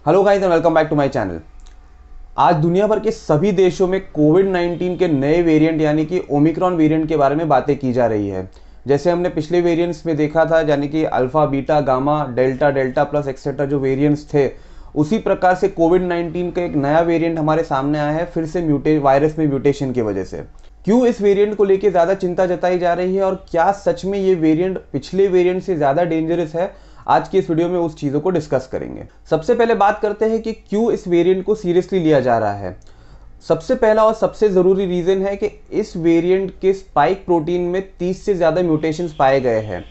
Hello guys and welcome back to my channel. आज दुनिया भर के सभी देशों में कोविड-19 के नए वेरिएंट यानी कि ओमिक्रॉन वेरिएंट के बारे में बातें की जा रही है। जैसे हमने पिछले वेरिएंट्स में देखा था यानी कि alpha, beta, gamma, delta, delta plus etcetera जो वेरिएंट्स थे, उसी प्रकार से कोविड-19 का एक नया वेरिएंट हमारे सामने आया है, फिर से वायरस में म्यूटेशन की वजह से। क्यों इस वेरिएंट को लेकर ज़्यादा चिंता जताई जा रही है और क्या सच में ये वेरिएंट पिछले वेरिएंट से ज़्यादा डेंजरस है, आज की इस वीडियो में उस चीज़ों को डिस्कस करेंगे। सबसे पहले बात करते हैं कि क्यों इस वेरिएंट को सीरियसली लिया जा रहा है। सबसे पहला और सबसे ज़रूरी रीज़न है कि इस वेरिएंट के स्पाइक प्रोटीन में 30 से ज़्यादा म्यूटेशंस पाए गए हैं।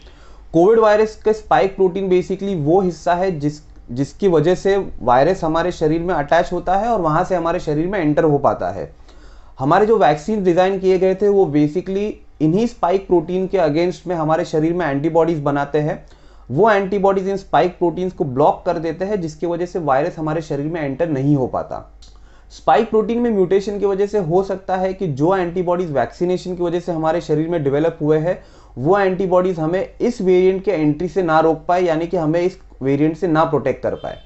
कोविड वायरस का स्पाइक प्रोटीन बेसिकली वो हिस्सा है जिसकी वजह से वायरस हमारे शरीर में अटैच होता है और वहाँ से हमारे शरीर में एंटर हो पाता है। हमारे जो वैक्सीन डिज़ाइन किए गए थे वो बेसिकली इन्हीं स्पाइक प्रोटीन के अगेंस्ट में हमारे शरीर में एंटीबॉडीज़ बनाते हैं। वो एंटीबॉडीज इन स्पाइक प्रोटीन्स को ब्लॉक कर देते हैं, जिसकी वजह से वायरस हमारे शरीर में एंटर नहीं हो पाता। स्पाइक प्रोटीन में म्यूटेशन की वजह से हो सकता है कि जो एंटीबॉडीज वैक्सीनेशन की वजह से हमारे शरीर में डेवलप हुए हैं, वो एंटीबॉडीज हमें इस वेरिएंट के एंट्री से ना रोक पाए, यानी कि हमें इस वेरिएंट से ना प्रोटेक्ट कर पाए।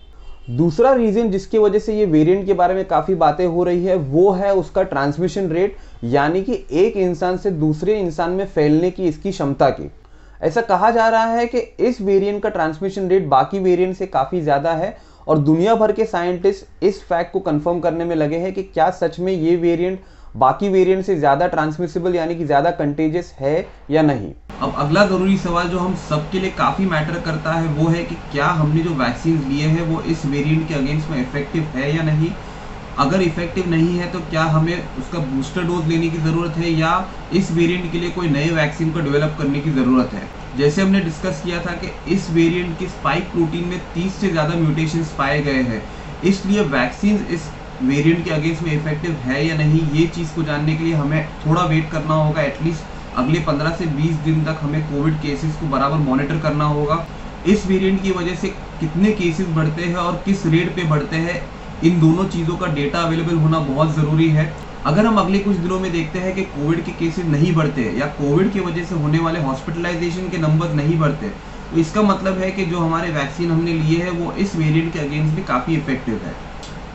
दूसरा रीजन जिसकी वजह से ये वेरिएंट के बारे में काफ़ी बातें हो रही है वो है उसका ट्रांसमिशन रेट, यानी कि एक इंसान से दूसरे इंसान में फैलने की इसकी क्षमता की। ऐसा कहा जा रहा है कि इस वेरिएंट का ट्रांसमिशन रेट बाकी वेरिएंट से काफ़ी ज़्यादा है और दुनिया भर के साइंटिस्ट इस फैक्ट को कंफर्म करने में लगे हैं कि क्या सच में ये वेरिएंट बाकी वेरिएंट से ज़्यादा ट्रांसमिसिबल यानी कि ज़्यादा कंटेजियस है या नहीं। अब अगला ज़रूरी सवाल जो हम सबके लिए काफ़ी मैटर करता है वो है कि क्या हमने जो वैक्सीन लिए हैं वो इस वेरिएंट के अगेंस्ट में इफेक्टिव है या नहीं। अगर इफेक्टिव नहीं है तो क्या हमें उसका बूस्टर डोज लेने की ज़रूरत है या इस वेरिएंट के लिए कोई नए वैक्सीन को डेवलप करने की ज़रूरत है। जैसे हमने डिस्कस किया था कि इस वेरिएंट के स्पाइक प्रोटीन में 30 से ज़्यादा म्यूटेशंस पाए गए हैं, इसलिए वैक्सीन इस वेरिएंट के अगेंस्ट में इफेक्टिव है या नहीं, ये चीज़ को जानने के लिए हमें थोड़ा वेट करना होगा। एटलीस्ट अगले 15 से 20 दिन तक हमें कोविड केसेस को बराबर मॉनिटर करना होगा। इस वेरिएंट की वजह से कितने केसेस बढ़ते हैं और किस रेट पे बढ़ते हैं, इन दोनों चीज़ों का डेटा अवेलेबल होना बहुत ज़रूरी है। अगर हम अगले कुछ दिनों में देखते हैं कि कोविड के केसेस नहीं बढ़ते या कोविड की वजह से होने वाले हॉस्पिटलाइजेशन के नंबर नहीं बढ़ते, तो इसका मतलब है कि जो हमारे वैक्सीन हमने लिए हैं वो इस वेरिएंट के अगेंस्ट भी काफ़ी इफेक्टिव है।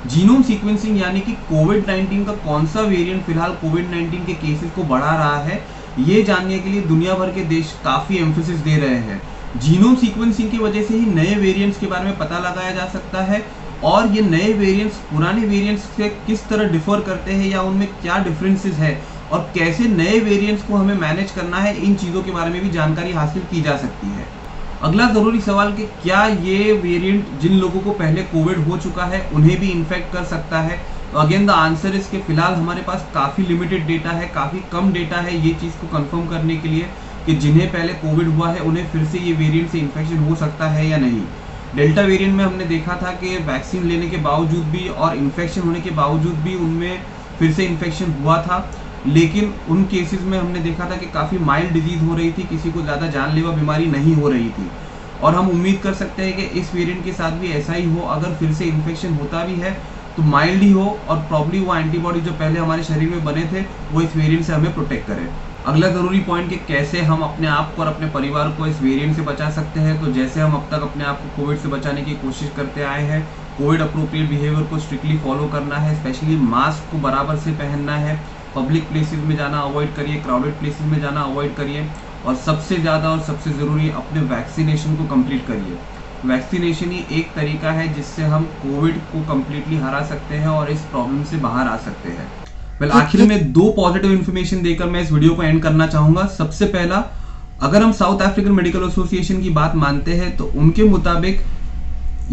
जीनोम सीक्वेंसिंग यानी कि कोविड-19 का कौन सा वेरिएंट फिलहाल कोविड-19 के केसेस को बढ़ा रहा है, ये जानने के लिए दुनिया भर के देश काफ़ी एम्फेसिस दे रहे हैं। जीनोम सीक्वेंसिंग की वजह से ही नए वेरिएंट्स के बारे में पता लगाया जा सकता है और ये नए वेरिएंट्स पुराने वेरिएंट्स से किस तरह डिफर करते हैं या उनमें क्या डिफरेंसेस है और कैसे नए वेरिएंट्स को हमें मैनेज करना है, इन चीज़ों के बारे में भी जानकारी हासिल की जा सकती है। अगला ज़रूरी सवाल कि क्या ये वेरिएंट जिन लोगों को पहले कोविड हो चुका है उन्हें भी इन्फेक्ट कर सकता है, तो अगेन द आंसर इज कि फिलहाल हमारे पास काफ़ी लिमिटेड डेटा है, काफ़ी कम डेटा है ये चीज़ को कंफर्म करने के लिए कि जिन्हें पहले कोविड हुआ है उन्हें फिर से ये वेरिएंट से इन्फेक्शन हो सकता है या नहीं। डेल्टा वेरिएंट में हमने देखा था कि वैक्सीन लेने के बावजूद भी और इन्फेक्शन होने के बावजूद भी उनमें फिर से इन्फेक्शन हुआ था, लेकिन उन केसेस में हमने देखा था कि काफ़ी माइल्ड डिजीज़ हो रही थी, किसी को ज़्यादा जानलेवा बीमारी नहीं हो रही थी। और हम उम्मीद कर सकते हैं कि इस वेरिएंट के साथ भी ऐसा ही हो। अगर फिर से इन्फेक्शन होता भी है तो माइल्ड ही हो और प्रॉब्ली वो एंटीबॉडी जो पहले हमारे शरीर में बने थे वो इस वेरिएंट से हमें प्रोटेक्ट करें। अगला ज़रूरी पॉइंट कि कैसे हम अपने आप को और अपने परिवार को इस वेरिएंट से बचा सकते हैं, तो जैसे हम अब तक अपने आप को कोविड से बचाने की कोशिश करते आए हैं, कोविड अप्रोप्रिएट बिहेवियर को स्ट्रिक्टली फॉलो करना है, स्पेशली मास्क को बराबर से पहनना है, पब्लिक प्लेसेस में जाना अवॉइड करिए, क्राउडेड प्लेसेस में जाना अवॉइड करिए और सबसे ज़्यादा और सबसे ज़रूरी अपने वैक्सीनेशन को कंप्लीट करिए। वैक्सीनेशन ही एक तरीका है जिससे हम कोविड को कम्प्लीटली हरा सकते हैं और इस प्रॉब्लम से बाहर आ सकते हैं। आखिर में दो पॉजिटिव इन्फॉर्मेशन देकर मैं इस वीडियो को एंड करना चाहूँगा। सबसे पहला, अगर हम साउथ अफ्रीकन मेडिकल एसोसिएशन की बात मानते हैं तो उनके मुताबिक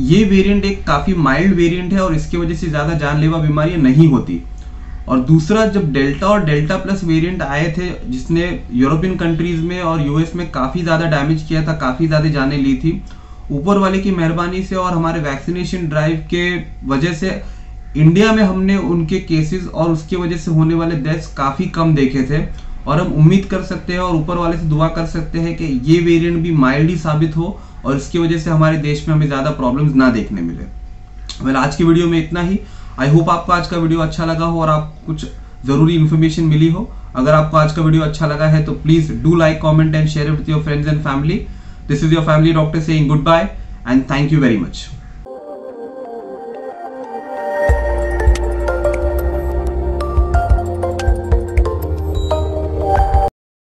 ये वेरिएंट एक काफ़ी माइल्ड वेरिएंट है और इसकी वजह से ज़्यादा जानलेवा बीमारियां नहीं होती। और दूसरा, जब डेल्टा और डेल्टा प्लस वेरिएंट आए थे जिसने यूरोपियन कंट्रीज़ में और यूएस में काफ़ी ज़्यादा डैमेज किया था, काफ़ी ज़्यादा जानें ली थी, ऊपर वाले की मेहरबानी से और हमारे वैक्सीनेशन ड्राइव के वजह से इंडिया में हमने उनके केसेस और उसकी वजह से होने वाले डेथ्स काफ़ी कम देखे थे। और हम उम्मीद कर सकते हैं और ऊपर वाले से दुआ कर सकते हैं कि ये वेरिएंट भी माइल्ड ही साबित हो और इसकी वजह से हमारे देश में हमें ज़्यादा प्रॉब्लम्स ना देखने मिले। आज की वीडियो में इतना ही। आई होप आपको आज का वीडियो अच्छा लगा हो और आपको कुछ ज़रूरी इन्फॉर्मेशन मिली हो। अगर आपको आज का वीडियो अच्छा लगा है तो please do like, comment and share with your friends and family. This is your family doctor saying goodbye and thank you very much.